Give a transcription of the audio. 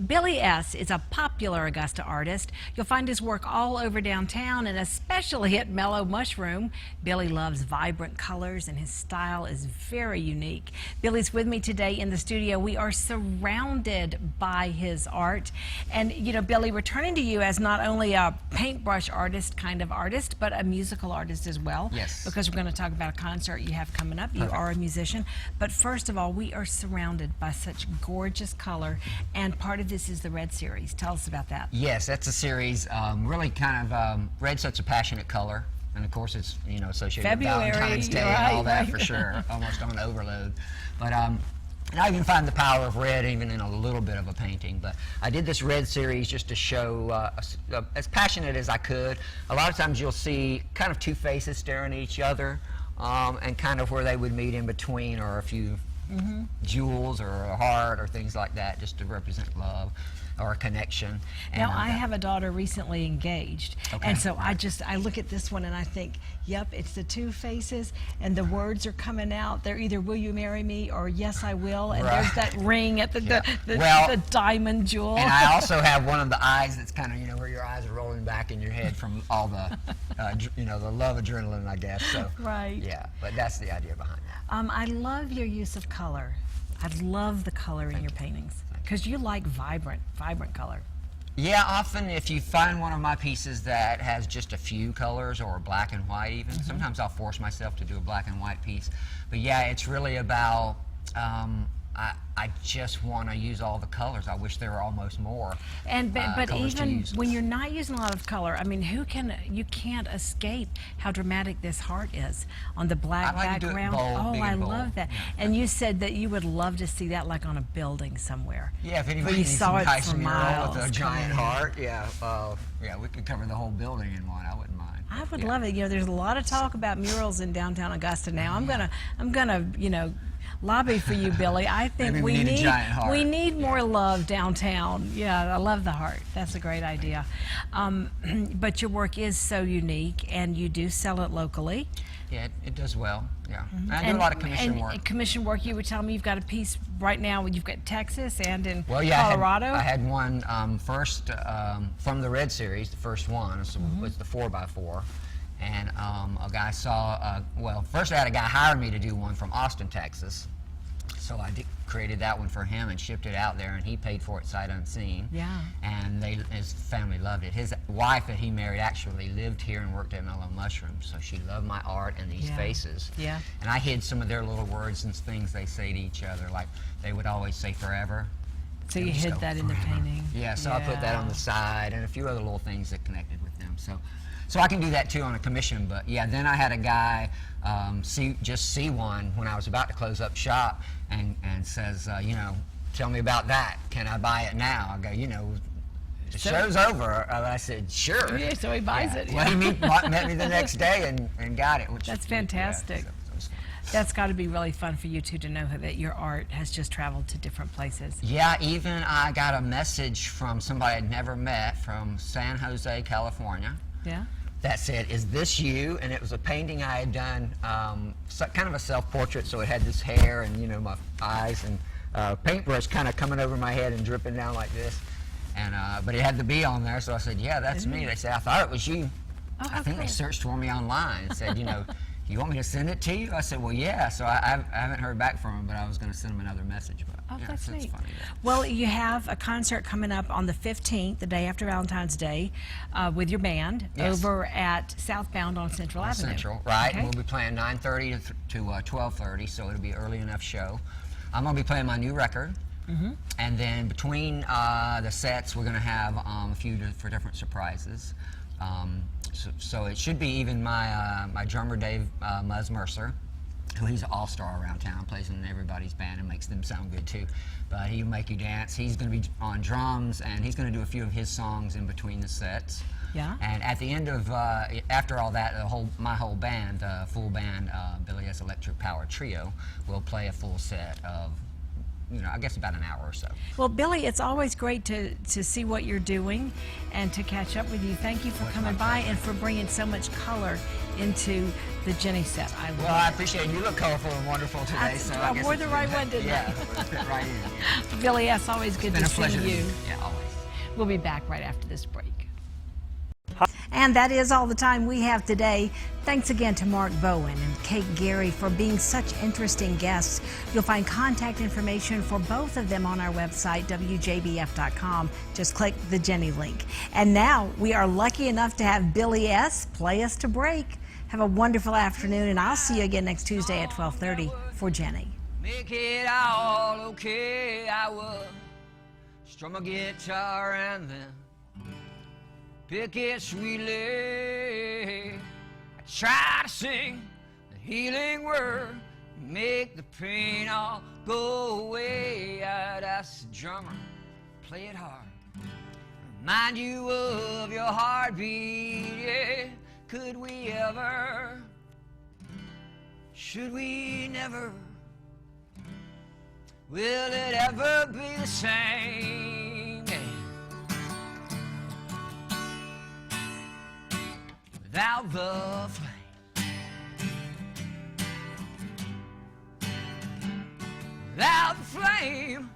Billy S is a popular Augusta artist. You'll find his work all over downtown and especially at Mellow Mushroom. Billy loves vibrant colors and his style is very unique. Billy's with me today in the studio. We are surrounded by his art. And you know, Billy, we're turning to you as not only a paintbrush artist kind of artist, but a musical artist as well. Yes. Because we're going to talk about a concert you have coming up. You are a musician. But first of all, we are surrounded by such gorgeous color, and part of this is the Red series. Tell us about that. Yes, that's a series, really kind of, red's such a passionate color, and of course it's, you know, associated February, with Valentine's Day and all that for sure, almost on overload. But and I even find the power of red even in a little bit of a painting. But I did this red series just to show as passionate as I could. A lot of times you'll see kind of two faces staring at each other, and kind of where they would meet in between, or a few jewels or a heart or things like that, just to represent love or a connection. And now, I have a daughter recently engaged, and so I look at this one and I think, yep, it's the two faces, and the words are coming out. They're either "Will you marry me?" or "Yes, I will," and there's that ring at the diamond jewel. And I also have one of the eyes that's kind of, you know, where your eyes are rolling back in your head from all the, you know, the love adrenaline, I guess. So, right. Yeah, but that's the idea behind that. I love your use of color. I love the color in your paintings because you like vibrant color. Yeah, often if you find one of my pieces that has just a few colors or black and white even, sometimes I'll force myself to do a black and white piece. But yeah, it's really about, I just want to use all the colors. I wish there were almost more. And but even when you're not using a lot of color, I mean, you can't escape how dramatic this heart is on the black background. I love that. Yeah. And you said that you would love to see that like on a building somewhere. Yeah, if anybody needs some nice mural with a giant heart, yeah, we could cover the whole building in one. I wouldn't mind. I would love it. You know, there's a lot of talk about murals in downtown Augusta now. I'm gonna, you know, lobby for you, Billy. I think we need more love downtown. Yeah, I love the heart. That's a great idea. But your work is so unique, and you do sell it locally. Yeah, it does well. Yeah, I do a lot of commission work. Commission work. You would tell me you've got a piece right now. You've got Texas and in Colorado. I had one first from the Red series. The first one was the 4x4. And a guy saw, first I had a guy hire me to do one from Austin, Texas. So I created that one for him and shipped it out there, and he paid for it sight unseen. Yeah. And his family loved it. His wife that he married actually lived here and worked at Mellow Mushroom, so she loved my art and these faces. Yeah. And I hid some of their little words and things they say to each other, like they would always say forever. So you hid that in the painting. Yeah, so I put that on the side and a few other little things that connected with them. So I can do that too on a commission, but yeah, then I had a guy see one when I was about to close up shop and says, you know, tell me about that. Can I buy it now? I go, you know, the show's over. I said, sure. Yeah, so he buys it. Well, he met me the next day and got it. That's fantastic. That's got to be really fun for you, too, to know that your art has just traveled to different places. Yeah, even I got a message from somebody I'd never met from San Jose, California. Yeah. That said, "Is this you?" And it was a painting I had done, kind of a self-portrait, so it had this hair and, you know, my eyes and paintbrush kind of coming over my head and dripping down like this. And but it had the bee on there, so I said, "Yeah, that's me." They said, "I thought it was you." I think they searched for me online and said, you know, "You want me to send it to you?" I said, "Well, yeah." So I haven't heard back from him, but I was going to send him another message. But that's neat. It's funny. Well, you have a concert coming up on the 15th, the day after Valentine's Day, with your band over at Southbound on Central Avenue. Central, right? Okay. We'll be playing 9:30 to 12:30, so it'll be an early enough show. I'm going to be playing my new record. And then between the sets, we're going to have a few different surprises. So it should be even my drummer Dave Mercer, who he's an all-star around town, plays in everybody's band and makes them sound good too. But he'll make you dance. He's going to be on drums, and he's going to do a few of his songs in between the sets. Yeah. And at the end of after all that, my whole band, full band, Billy S Electric Power Trio, will play a full set of I guess about an hour or so. Well, Billy, it's always great to see what you're doing and to catch up with you. Thank you for coming by and for bringing so much color into the Jennie set. Well, I appreciate it. You look colorful and wonderful today. I wore the right one, didn't I? Yeah, fit right in. Yeah. Billy S, always good to see you. Yeah, always. We'll be back right after this break. And that is all the time we have today. Thanks again to Mark Bowen and Kate Gary for being such interesting guests. You'll find contact information for both of them on our website, WJBF.com. Just click the Jennie link. And now we are lucky enough to have Billy S play us to break. Have a wonderful afternoon, and I'll see you again next Tuesday at 12:30 for Jennie. Make it all okay, I will strum a guitar and then pick it sweetly. I try to sing the healing word, make the pain all go away. I'd ask the drummer, play it hard, remind you of your heartbeat. Yeah. Could we ever, should we never, will it ever be the same? Yeah. Without the flame, without the flame,